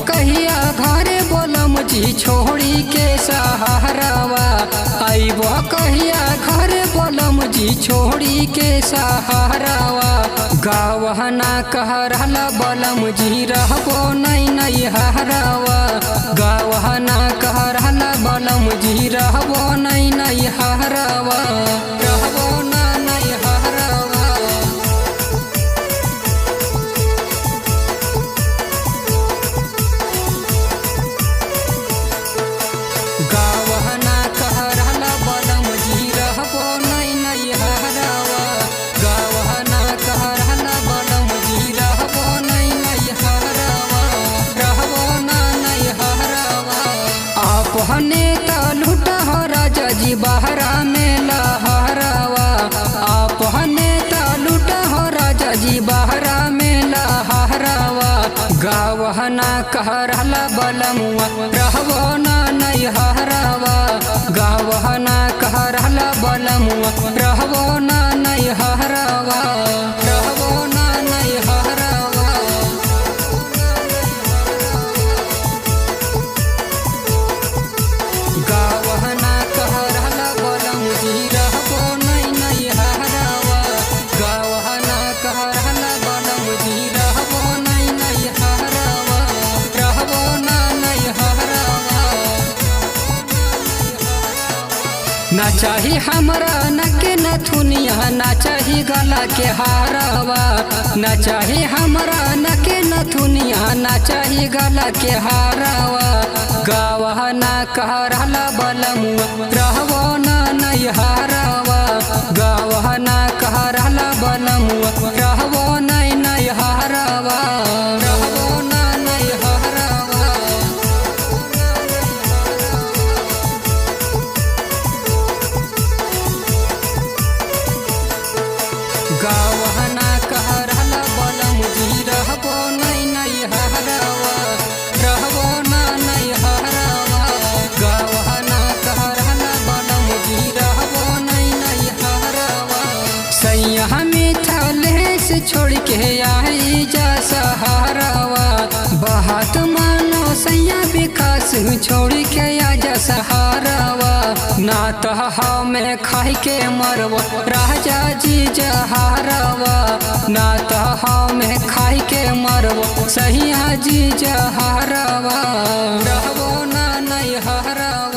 कहिया घरे बोलम जी छोड़ी के सहारावा। आइब कहिया घरे बोलम जी छोड़ी के सहारावा। गावहना कह रहला बोलम जी रहबो नहीं हरावा। गावहना कह रहला बोलम जी रहबो नहीं हरावा। रहबो नहीं हरावा। गावहना कह रहला बोलम जी रहबो नहीं हरावा। गावहना कह रहला बोलम जी रहबो नहीं हरावा। रहबो नहीं हरावा। आपने त लूटा हो राजा जी बहरा में लहरावा। आपने त लूटा हो राजा जी बहरा में लहरावा। गावहना कह रहला बलमुआ रहबो नहीं हरावा। गावहना कह रहला बलमुआ रहबो नहीं हरावा। रहबो नहीं हरावा। गावहना कह रहला बोलम जी रहबो नहीं हरावा। गावहना कह रहला बोलम जी रहबो नहीं हरावा। रहबो नहीं हरावा। ना चाही हमरा नके नथुनिया ना चाही गला के हारावा। ना चाही हमरा नके नथुनिया ना चाही गला के हारावा। गावहना कह रहला बलमुआ रहबो नहीं हरावा। गावहना कह रहला बलमुआ रहबो नहीं हरावा। रहबो नहीं हरावा। गावहना कह रहला बोलम जी रहबो नहीं हरावा। रहबो नहीं हरावा। गावहना कह रहला बोलम जी रहबो नहीं हरावा। सैया मिथले से छोड़ के आई जा सहारावा। बात मानो सैया विकास छोड़ के आ जा सहारावा। ना तो हमें खाई के मरबो राजा जी जहारावा। ना तो हमें खाई के मरबो सैया जी जहारावा। रहबो नहीं हरावा।